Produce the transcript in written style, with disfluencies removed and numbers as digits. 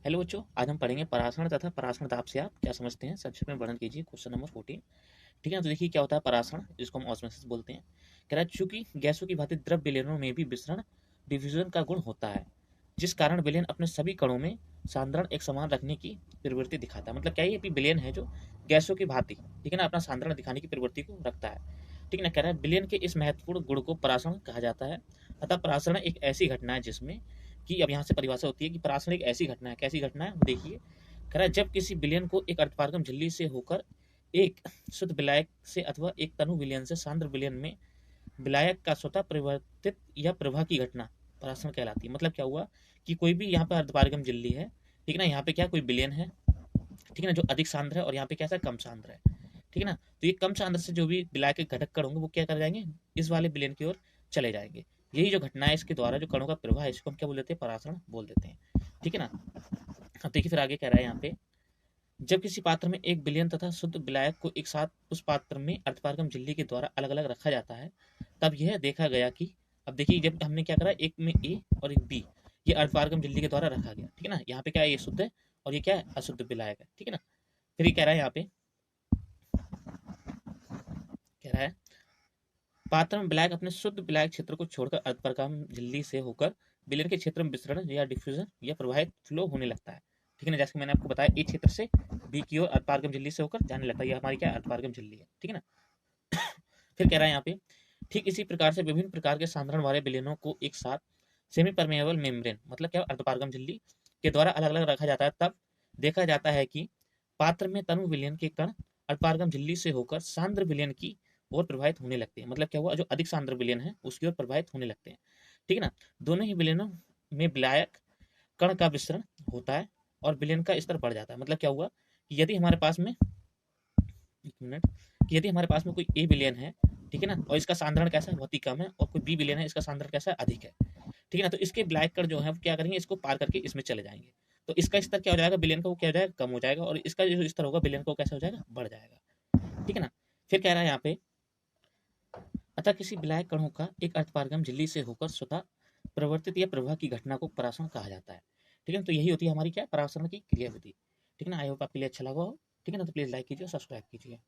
Hello बच्चों, आज हम पढ़ेंगे परासरण तथा परासरण ताप से आप क्या समझते हैं। संक्षिप्त में वर्णन कीजिए। Question number 14। ठीक है ना। तो देखिए क्या होता है परासरण, जिसको हम ऑस्मोसिस बोलते हैं। कह रहा है चूंकि गैसों की भांति द्रव विलयनों में भी विसरण डिफ्यूजन का गुण होता है, जिस कारण विलयन अपने सभी कणों में सांद्रण एक समान रखने की प्रवृत्ति दिखाता है। मतलब क्या ये विलयन है जो गैसों की भांति, ठीक है ना, अपना सांद्रण दिखाने की प्रवृत्ति को रखता है। ठीक है ना। कह रहा है विलयन के इस महत्वपूर्ण गुण को परासरण कहा जाता है। अतः परासरण एक ऐसी घटना है जिसमें कि अब यहाँ से परिभाषा होती है कि परासरण एक ऐसी घटना है। कैसी घटना है देखिए। कह रहा है जब किसी विलयन को एक अर्धपारगम झिल्ली से होकर एक शुद्ध विलायक से अथवा एक तनु विलयन से सांद्र विलयन में विलायक का स्वतः परिवर्तित या प्रवाह की घटना परासरण कहलाती है। मतलब क्या हुआ कि कोई भी यहाँ पे अर्धपारगम झिल्ली है, ठीक है ना, यहाँ पे क्या कोई विलयन है, ठीक है ना, जो अधिक सांद्र है, और यहाँ पे कैसा कम सांद्र है, ठीक है ना। तो ये कम सांद्र से जो भी विलायक के घटक कण होंगे वो क्या कर जाएंगे, इस वाले विलयन की ओर चले जाएंगे। यही जो घटना है, इसके द्वारा जो कणों का प्रवाह है, इसको हम क्या बोल देते हैं, परासरण बोल देते हैं। ठीक है ना। अब देखिए फिर आगे कह रहा है यहाँ पे, जब किसी पात्र में एक विलयन तथा शुद्ध विलायक को एक साथ उस पात्र में अर्धपारगम झिल्ली के द्वारा अलग अलग रखा जाता है, तब यह देखा गया कि, अब देखिए जब हमने क्या करा, एक में ए और एक बी, ये अर्धपारगम झिल्ली के द्वारा रखा गया, ठीक है ना। यहाँ पे क्या है, ये शुद्ध है और ये क्या है, अशुद्ध विलायक है, ठीक है ना। फिर ये कह रहा है यहाँ पे, कह रहा है पात्र में विलायक अपने शुद्ध विलायक क्षेत्र को छोड़कर अर्धपारगम झिल्ली से होकर विलयन के क्षेत्र में विसरण या डिफ्यूजन या प्रवाहित फ्लो होने लगता है। ठीक है ना। जैसे मैंने आपको बताया, ए क्षेत्र से बी की ओर अर्धपारगम झिल्ली से होकर जाने लगता है। ये हमारी क्या अर्धपारगम झिल्ली है, ठीक है ना। फिर कह रहा है यहाँ पे, ठीक इसी प्रकार से विभिन्न प्रकार के सांद्रण वाले विलयनों को एक साथ सेमी परमेबल मेम्ब्रेन, मतलब क्या, अर्धपारगम झिल्ली के द्वारा अलग अलग रखा जाता है। तब देखा जाता है कि पात्र में तनु विलयन के कण अर्धपारगम झिल्ली से होकर सांद्र विलयन की ओर प्रभावित होने लगते हैं। मतलब क्या हुआ, जो अधिक सांद्र विलयन है उसकी ओर प्रभावित होने लगते हैं। ठीक है ना। दोनों ही विलयनों में विलायक कण का विसरण होता है और विलयन का स्तर बढ़ जाता है। मतलब क्या हुआ कि यदि हमारे पास में, एक मिनट, कि यदि हमारे पास में कोई ए विलयन है, ठीक है ना, और इसका सांद्रण कैसा है, बहुत ही कम है, और कोई बी विलयन है, इसका सांद्रण कैसा है, अधिक है, ठीक है ना, तो इसके विलायक कण जो है वो क्या करेंगे, इसको पार करके इसमें चले जाएंगे। तो इसका स्तर क्या हो जाएगा, विलयन का वो क्या हो जाएगा, कम हो जाएगा, और इसका जो स्तर होगा विलयन का वो कैसा हो जाएगा, बढ़ जाएगा। ठीक है ना। फिर कह रहा है यहाँ पे, अतः किसी विलायक कणों का एक अर्धपारगम झिल्ली से होकर स्वतः प्रवर्तित या प्रवाह की घटना को परासरण कहा जाता है। ठीक है ना। तो यही होती है हमारी क्या, परासरण की क्रियाविधि। ठीक है ना। आई होप आपके लिए अच्छा लगा हो। ठीक है ना। तो प्लीज लाइक कीजिए, सब्सक्राइब कीजिए।